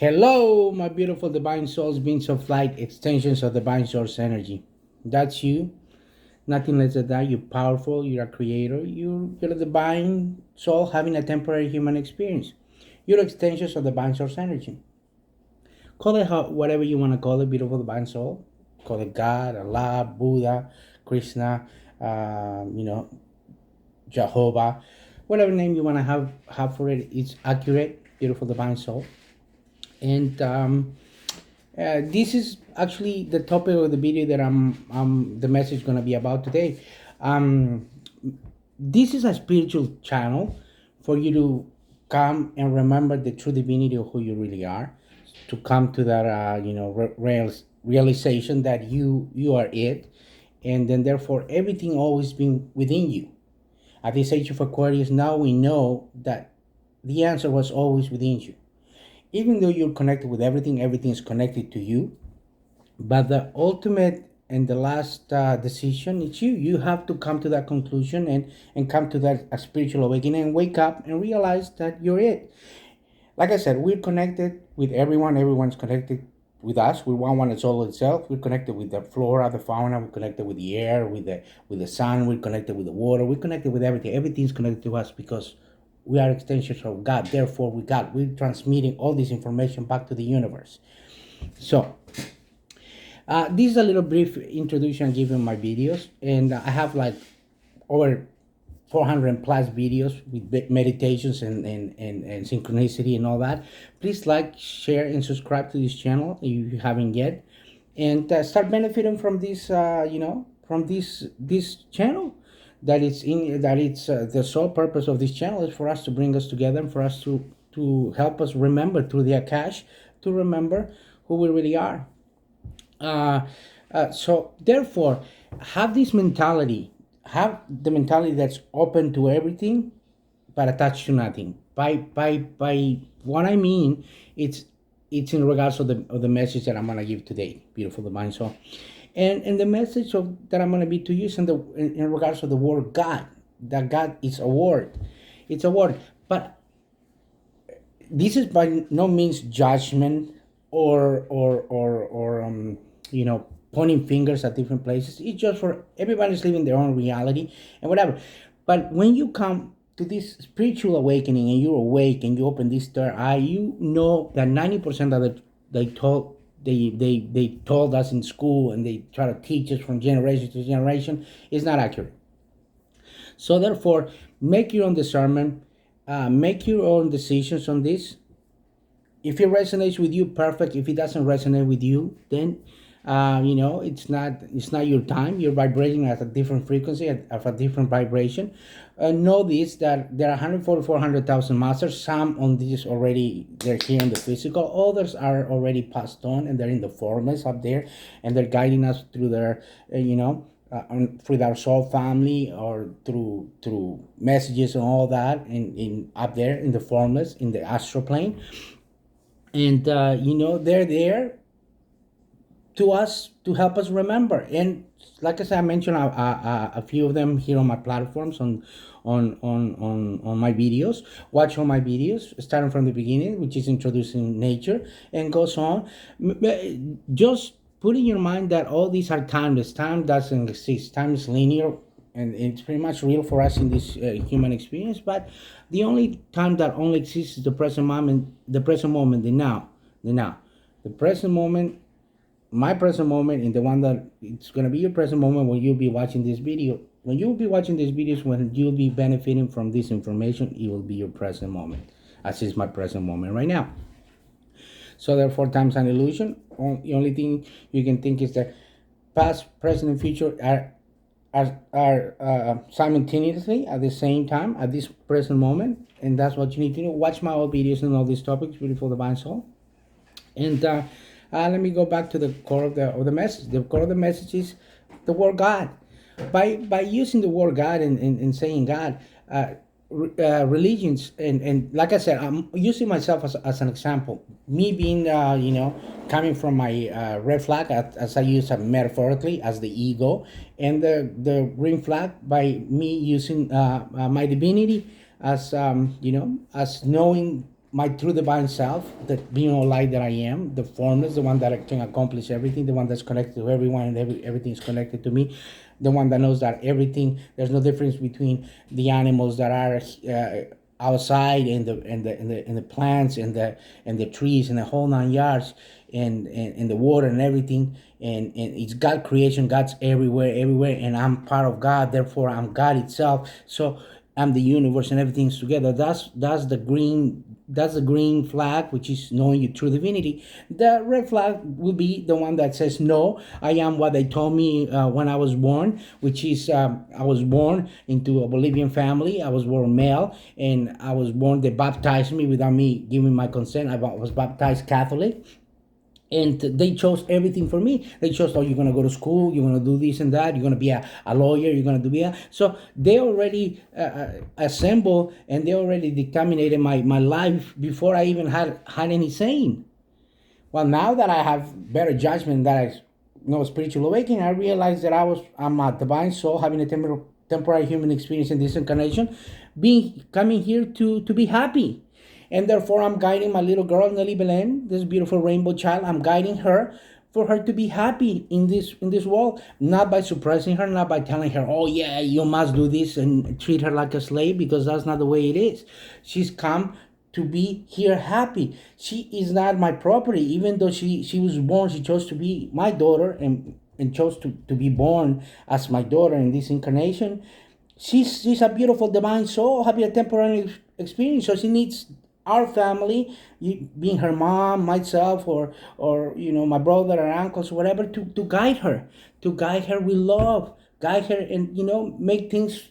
Hello, my beautiful divine souls, beings of light, extensions of divine source energy. That's you. Nothing less than that. You're powerful. You're a creator. You're a divine soul having a temporary human experience. You're extensions of divine source energy. Call it whatever you want to call it, beautiful divine soul. Call it God, Allah, Buddha, Krishna, you know, Jehovah. Whatever name you want to have for it, it's accurate, beautiful divine soul. And this is actually the topic of the video that the message going to be about today. Um, this is a spiritual channel for you to come and remember the true divinity of who you really are, to come to that realization that you are it, and then therefore everything always been within you. At this age of Aquarius, now we know that the answer was always within you. Even though you're connected with everything, everything is connected to you. But the ultimate and the last decision is you. You have to come to that conclusion and come to that spiritual awakening and wake up and realize that you're it. Like I said, we're connected with everyone. Everyone's connected with us. We're one soul itself. We're connected with the flora, the fauna. We're connected with the air, with the sun. We're connected with the water. We're connected with everything. Everything's connected to us because we are extensions of God. Therefore, we're transmitting all this information back to the universe. So, this is a little brief introduction given my videos, and I have like over 400 plus videos with meditations and synchronicity and all that. Please like, share, and subscribe to this channel if you haven't yet, and start benefiting from this. From this channel. It's the sole purpose of this channel is for us to bring us together and for us to help us remember through the Akash, to remember who we really are. So therefore, have this mentality, have the mentality that's open to everything, but attached to nothing. By what I mean, it's in regards of the message that I'm gonna give today, beautiful divine soul, and the message that I'm gonna be to you is in regards of the word God. That God is a word, it's a word, but this is by no means judgment or pointing fingers at different places. It's just for everybody's living their own reality and whatever. But when you come to this spiritual awakening and you're awake and you open this third eye, you know that 90% of it they told us in school and they try to teach us from generation to generation is not accurate. So therefore, make your own discernment, make your own decisions on this. If it resonates with you, perfect. If it doesn't resonate with you, then it's not your time. You're vibrating at a different frequency, at a different vibration. Know this, that there are 144,000 masters. Some on this already, they're here in the physical. Others are already passed on and they're in the formless up there, and they're guiding us through their through our soul family, or through messages and all that in up there in the formless, in the astral plane. And they're there to us to help us remember. And like I said, I mentioned a few of them here on my platforms, on my videos. Watch all my videos starting from the beginning, which is introducing nature, and goes on. Just put in your mind that all these are timeless. Time doesn't exist. Time is linear, and it's pretty much real for us in this human experience. But the only time that only exists is the present moment, the now, the present moment, my present moment, and the one that it's going to be your present moment when you'll be watching this video. When you'll be watching these videos, when you'll be benefiting from this information, it will be your present moment, as is my present moment right now. So therefore, time's an illusion. The only thing you can think is that past, present, and future are simultaneously at the same time at this present moment, and that's what you need to know. Watch my old videos on all these topics, beautiful divine soul. And let me go back to the core of the message. The core of the message is the word God. By using the word God and saying God, religions, and like I said, I'm using myself as an example. Me being coming from my red flag, as I use it metaphorically as the ego, and the green flag by me using my divinity as as knowing my true divine self, that being all light that I am, the formless, the one that can accomplish everything, the one that's connected to everyone, and everything is connected to me, the one that knows that everything, there's no difference between the animals that are outside, and the plants, and the trees, and the whole 9 yards, and the water and everything, and it's God creation. God's everywhere, and I'm part of God. Therefore, I'm God itself. So I'm the universe, and everything's together. That's the green flag, which is knowing your true divinity. The red flag will be the one that says, no, I am what they told me when I was born, which is, I was born into a Bolivian family. I was born male, and I was born, they baptized me without me giving my consent. I was baptized Catholic, and they chose everything for me. They chose, oh, you're going to go to school, you're going to do this and that, you're going to be a lawyer, you're going to be a, so they already assembled, and they already determined my life before I even had any saying. Well, now that I have better judgment, that I know spiritual awakening, I realize that I'm a divine soul having a temporary human experience in this incarnation, being coming here to be happy. And therefore, I'm guiding my little girl, Nelly Belen, this beautiful rainbow child. I'm guiding her for her to be happy in this world, not by suppressing her, not by telling her, oh yeah, you must do this, and treat her like a slave, because that's not the way it is. She's come to be here happy. She is not my property, even though she was born. She chose to be my daughter, and chose to be born as my daughter in this incarnation. She's a beautiful divine soul having a temporary experience, so she needs our family, being her mom, myself, or my brother or uncles, whatever, to guide her with love, guide her, and make things,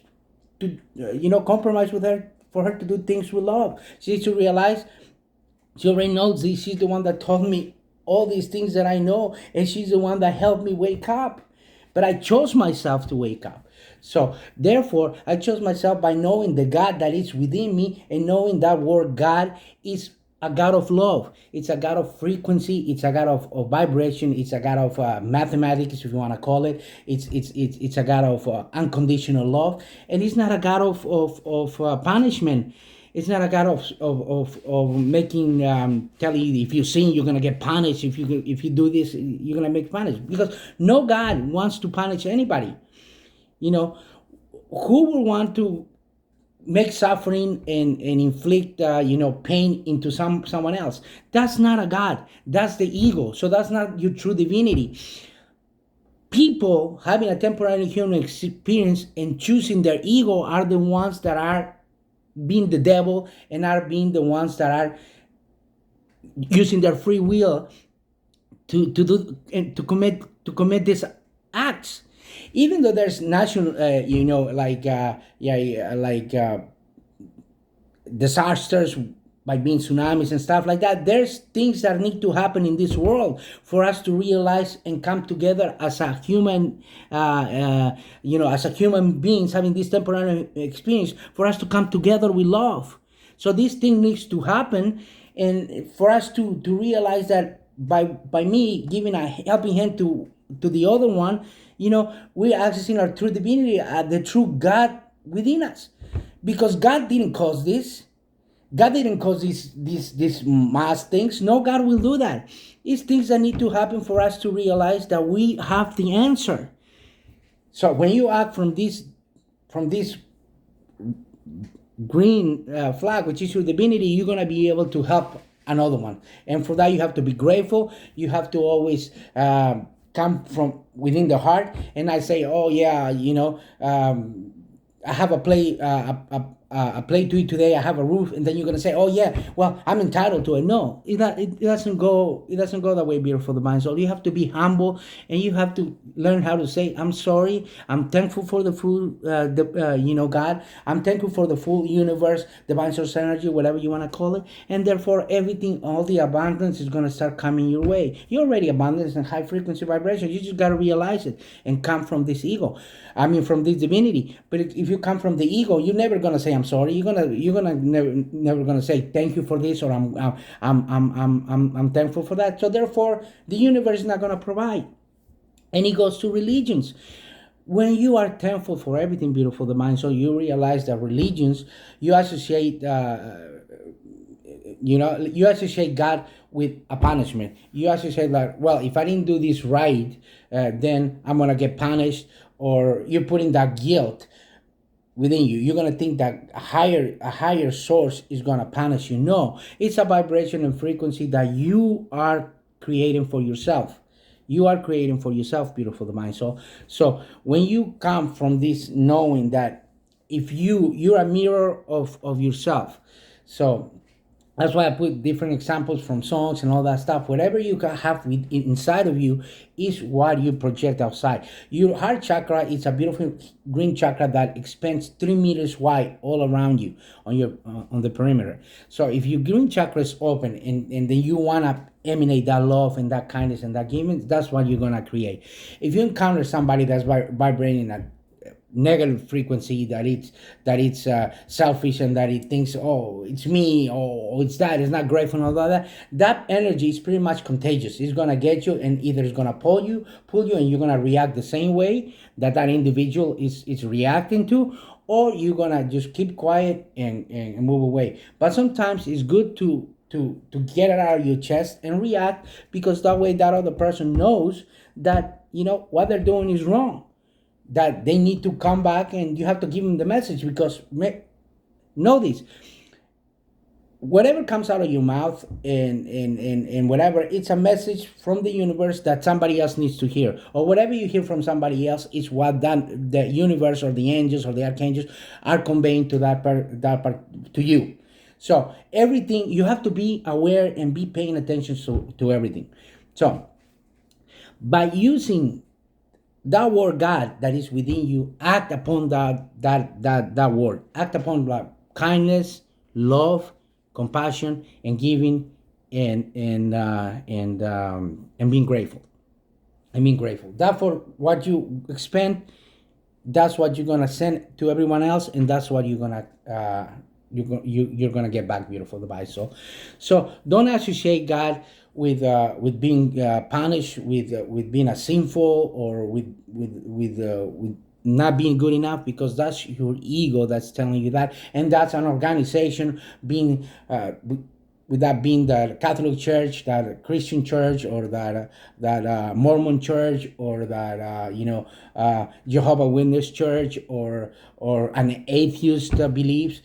to compromise with her, for her to do things with love. She needs to realize she already knows this. She's the one that taught me all these things that I know, and she's the one that helped me wake up. But I chose myself to wake up. So therefore, I chose myself by knowing the God that is within me, and knowing that word God is a God of love. It's a God of frequency. It's a God of vibration. It's a God of mathematics, if you want to call it. It's a God of unconditional love, and it's not a God of punishment. It's not a God of making, telling you, if you sin, you're gonna get punished. If you do this, you're gonna make punished. Because no God wants to punish anybody. You know, who will want to make suffering, and inflict pain into someone else? That's not a God. That's the ego. So that's not your true divinity. People having a temporary human experience and choosing their ego are the ones that are being the devil, and are being the ones that are using their free will to do and to commit these acts. Even though there's national, like, disasters, by being tsunamis and stuff like that, there's things that need to happen in this world for us to realize and come together as a human, as a human beings having this temporary experience, for us to come together with love. So this thing needs to happen, and for us to realize that by me giving a helping hand to the other one, we're accessing our true divinity, the true God within us, because God didn't cause this. God didn't cause these mass things. No, God will do that. It's things that need to happen for us to realize that we have the answer. So when you act from this green flag, which is your divinity, you're gonna be able to help another one. And for that, you have to be grateful. You have to always come from within the heart. And I say, oh yeah, I have a play, a play to eat today. I have a roof, and then you're gonna say, "Oh yeah, well I'm entitled to it." No, it doesn't go. It doesn't go that way, beautiful divine soul. You have to be humble, and you have to learn how to say, "I'm sorry. I'm thankful for the full, God. I'm thankful for the full universe, divine source energy, whatever you wanna call it, and therefore everything, all the abundance is gonna start coming your way. You're already abundance and high frequency vibration. You just gotta realize it and come from this ego. I mean, from this divinity. But if you come from the ego, you're never gonna say I'm sorry. You're gonna never gonna say thank you for this, or I'm thankful for that. So therefore, the universe is not gonna provide. And it goes to religions. When you are thankful for everything, beautiful the mind, so you realize that religions, you associate you associate God with a punishment. You associate like, well, if I didn't do this right, then I'm gonna get punished, or you're putting that guilt within you. You're gonna think that a higher source is gonna punish you. No, it's a vibration and frequency that you are creating for yourself. You are creating for yourself, beautiful divine soul. So when you come from this knowing that if you're a mirror of yourself. So that's why I put different examples from songs and all that stuff. Whatever you can have inside of you is what you project outside. Your heart chakra is a beautiful green chakra that expands 3 meters wide all around you on the perimeter. So if your green chakra is open, and then you wanna emanate that love and that kindness and that giving, that's what you're gonna create. If you encounter somebody that's vibrating at negative frequency, that it's selfish, and that it thinks, oh, it's me, or it's that, it's not grateful, and all that energy is pretty much contagious. It's gonna get you, and either it's gonna pull you, and you're gonna react the same way that individual is reacting to, or you're gonna just keep quiet and move away. But sometimes it's good to get it out of your chest and react, because that way that other person knows that what they're doing is wrong, that they need to come back, and you have to give them the message. Because know this: whatever comes out of your mouth, and whatever, it's a message from the universe that somebody else needs to hear, or whatever you hear from somebody else is what the universe, or the angels, or the archangels are conveying to that part to you. So everything, you have to be aware and be paying attention to everything. So by using that word God that is within you, act upon that word. Act upon kindness, love, compassion, and giving, and being grateful. And being grateful. That for what you expend, that's what you're gonna send to everyone else, and that's what you're gonna get back, beautiful device. So don't associate God with being punished, with being a sinful, or with not being good enough, because that's your ego that's telling you that, and that's an organization being with that being the Catholic Church, that Christian Church, or that Mormon Church, or that Jehovah Witness Church, or an atheist beliefs.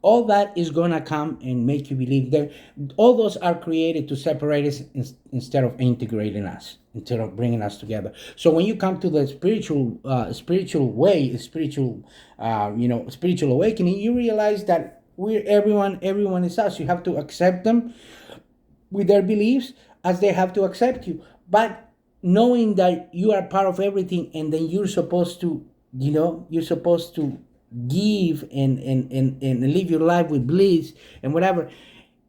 All that is gonna come and make you believe that all those are created to separate us instead of integrating us, instead of bringing us together. So when you come to the spiritual way, spiritual awakening, you realize that everyone is us. You have to accept them with their beliefs, as they have to accept you. But knowing that you are part of everything, and then you're supposed to give and live your life with bliss and whatever,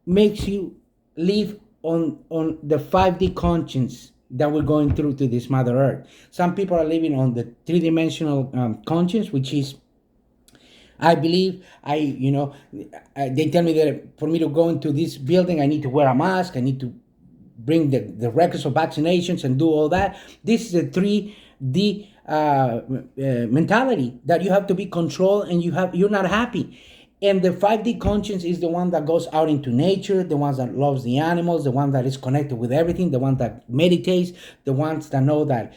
makes you live on the 5D conscience that we're going through to this Mother Earth. Some people are living on the three-dimensional conscience, which is, I believe, they tell me that for me to go into this building, I need to wear a mask, I need to bring the records of vaccinations and do all that. This is a 3D mentality, that you have to be controlled, and you're not happy. And the 5D conscience is the one that goes out into nature, the ones that loves the animals, the one that is connected with everything, the one that meditates, the ones that know that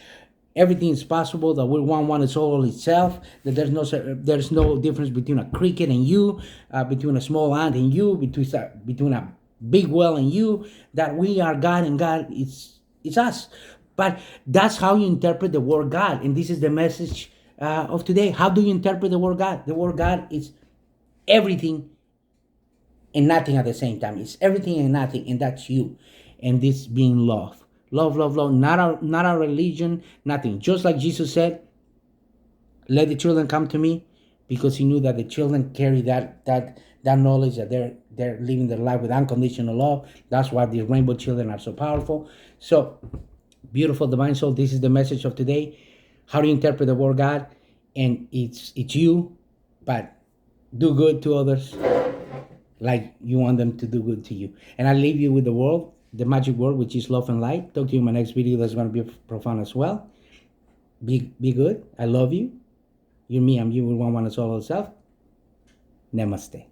everything is possible, that we're one is all itself, that there's no difference between a cricket and you, between a small ant and you, between a big well and you, that we are God, and God it's us. But that's how you interpret the word God, and this is the message of today. How do you interpret the word God? The word God is everything and nothing at the same time. It's everything and nothing, and that's you. And this being love. Love, love, love. Not a religion, nothing. Just like Jesus said, let the children come to me, because he knew that the children carry that knowledge, that they're living their life with unconditional love. That's why these rainbow children are so powerful. So, beautiful divine soul, this is the message of today. How to interpret the word God, and it's you, but do good to others like you want them to do good to you. And I leave you with the magic word, which is love and light. Talk to you in my next video. That's going to be profound as well. Be good. I love you. You're me, I'm you, we're one, is all itself. Namaste.